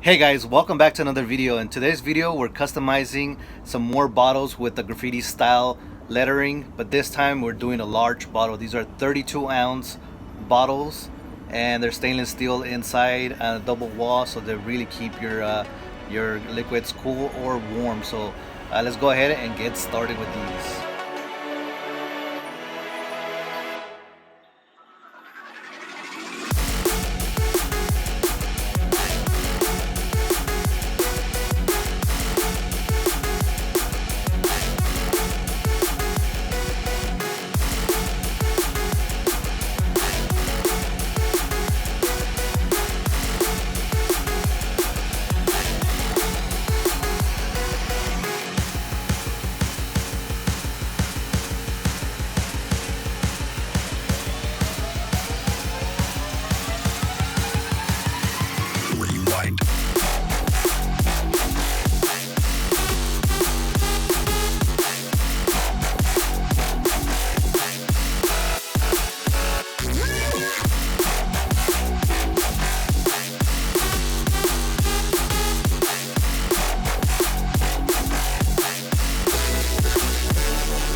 Hey guys, welcome back to another video. In today's video we're customizing some more bottles with the graffiti style lettering, but this time we're doing a large bottle. These are 32-ounce bottles and they're stainless steel inside and a double wall, so they really keep your liquids cool or warm. So let's go ahead and get started with these.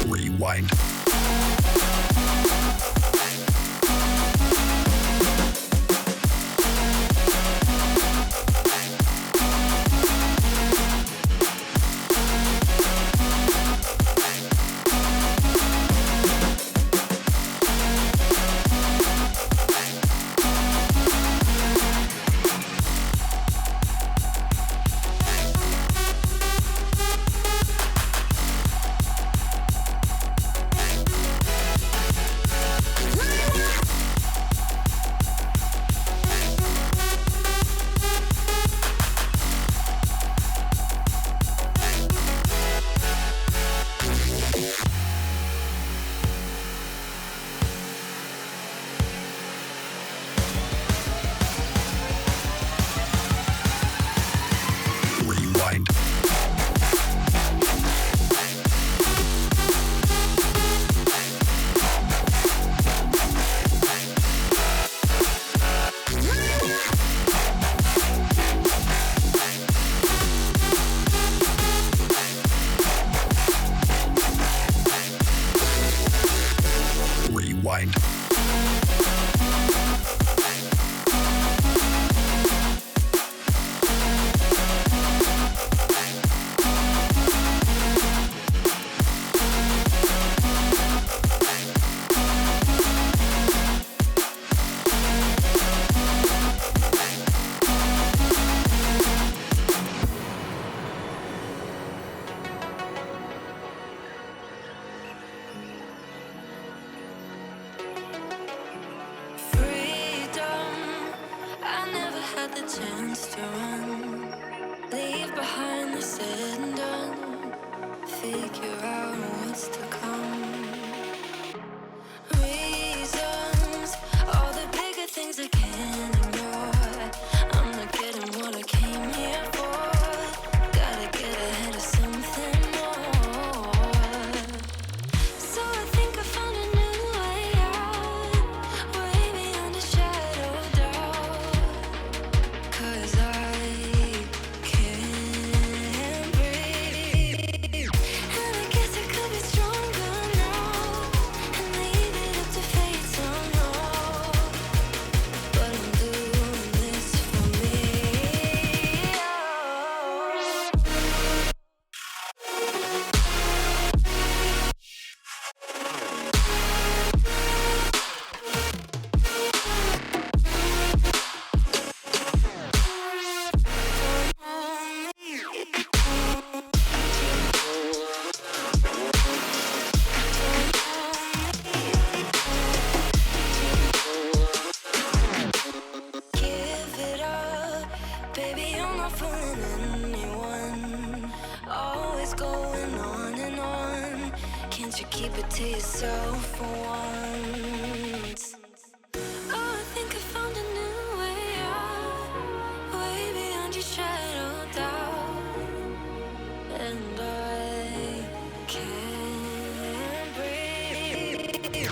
Rewind. Rewind. Rewind. The chance to run, leave behind the said and done, figure out what's to come. Reasons, all the bigger things I can't ignore. I'm not getting what I came here for. Gotta get ahead of something more. So I think I found a new way out, way beyond a shadow of doubt. 'Cause I can't breathe, and I guess I could be stronger now and leave it up to fate somehow. But I'm doing this for me. Give it up, baby, I'm not fooling anyone. Always going on and on. Can't you keep it to yourself for once? Oh, I think I found a new way out, way beyond your shadow of doubt. And I can't breathe.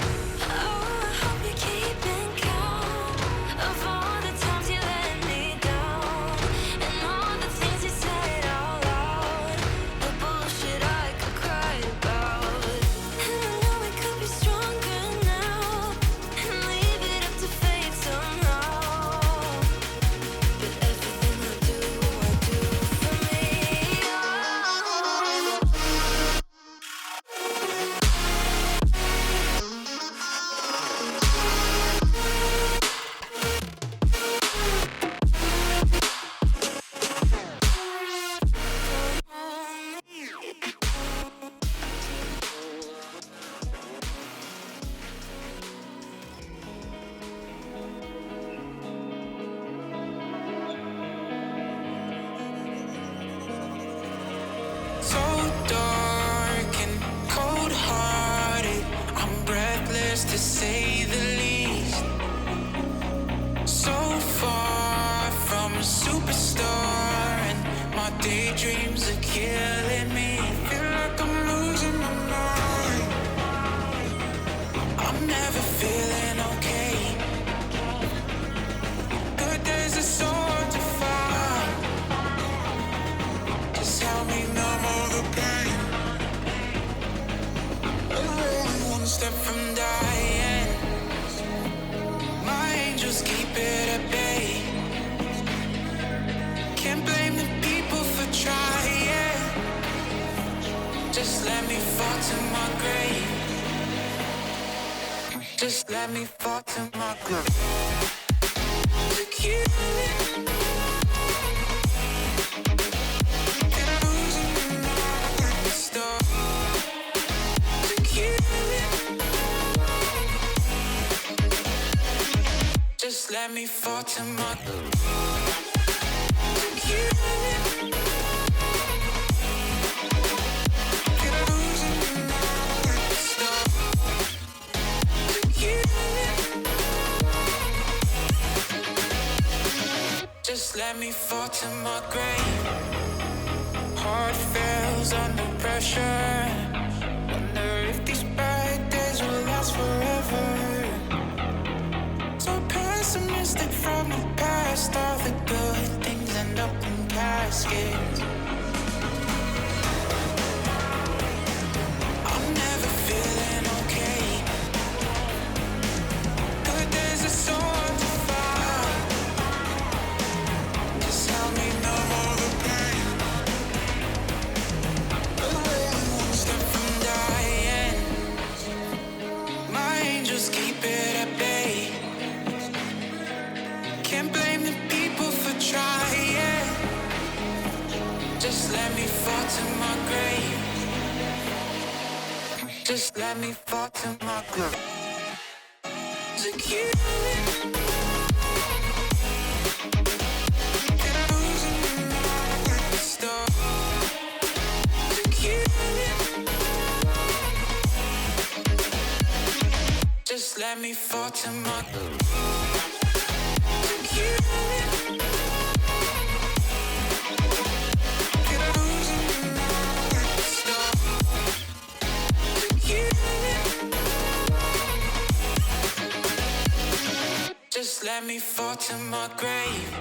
Oh, I hope you're keeping count of all the times you let me down. And all superstar, and my daydreams are killing me. Feel like I'm losing my mind. I'm never feeling okay. Good days are so hard to find. Just help me numb all the pain. I'm only one step from dying. My angels keep it at bay. Can't blame the people for trying. Just let me fall to my grave. Just let me fall to my grave. To kill it. And losing my stop. To kill it. Just let me fall to my grave. To kill it. And losing my stop. To kill it. Just let me fall to my grave. Heart fails under pressure. Wonder if these bad days will last forever. So pessimistic from the past. All the good things end up in caskets. I'm never feeling okay. Good days are so hard to find. Just help me numb all the pain. I'm only one step from dying. My angels keep it at bay. Can't blame the people for trying. Just let me fall to my grave. Just let me fall to my grave. To kill it. And losing my stop. To kill it. Just let me fall to my grave. To kill it. And losing my stop. To kill it. Just let me fall to my grave.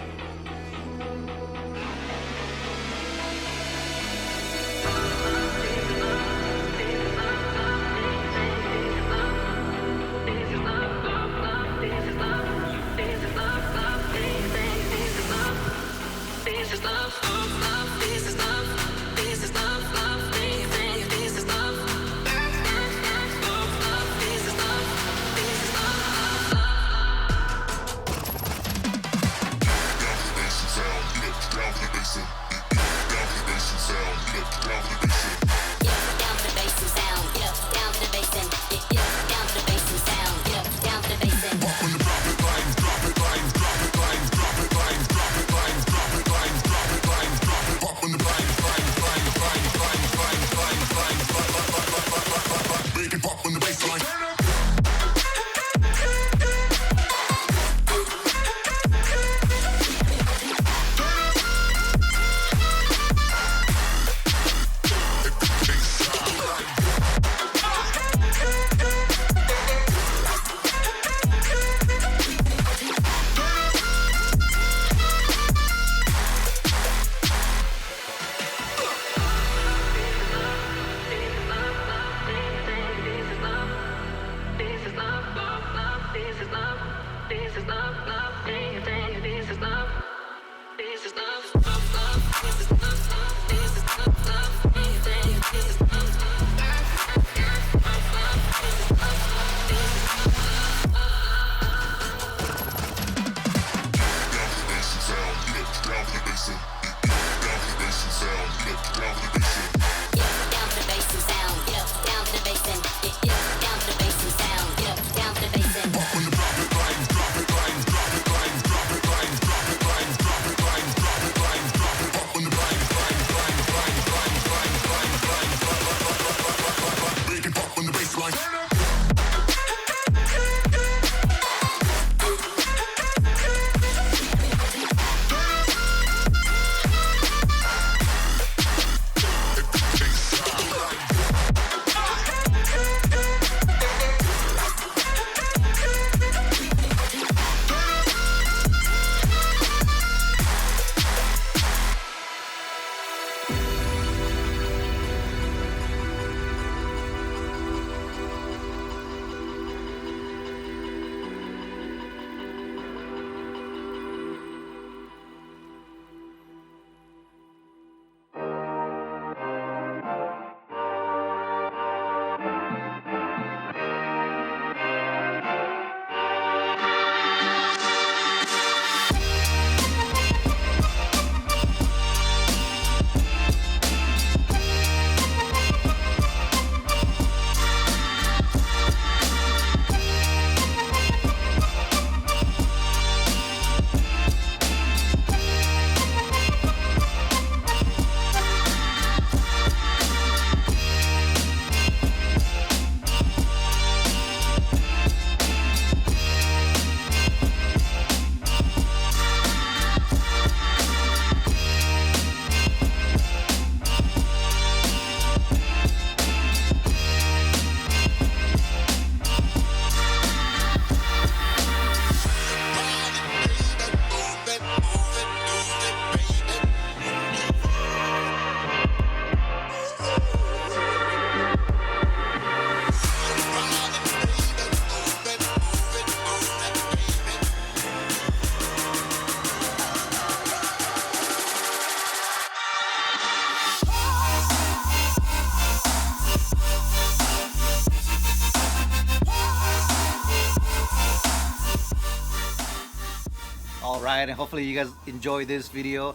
right, and hopefully you guys enjoy this video.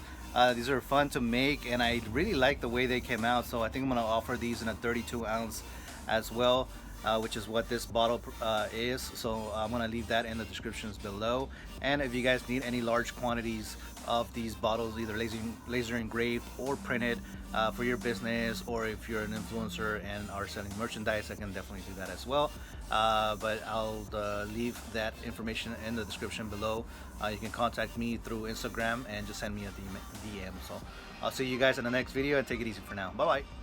These are fun to make, and I really like the way they came out, so I think I'm gonna offer these in a 32 ounce as well, which is what this bottle is. So I'm gonna leave that in the descriptions below. And if you guys need any large quantities of these bottles, either laser engraved or printed, for your business, or if you're an influencer and are selling merchandise, I can definitely do that as well. But I'll leave that information in the description below. You can contact me through Instagram and just send me a DM. So I'll see you guys in the next video, and take it easy for now. Bye bye.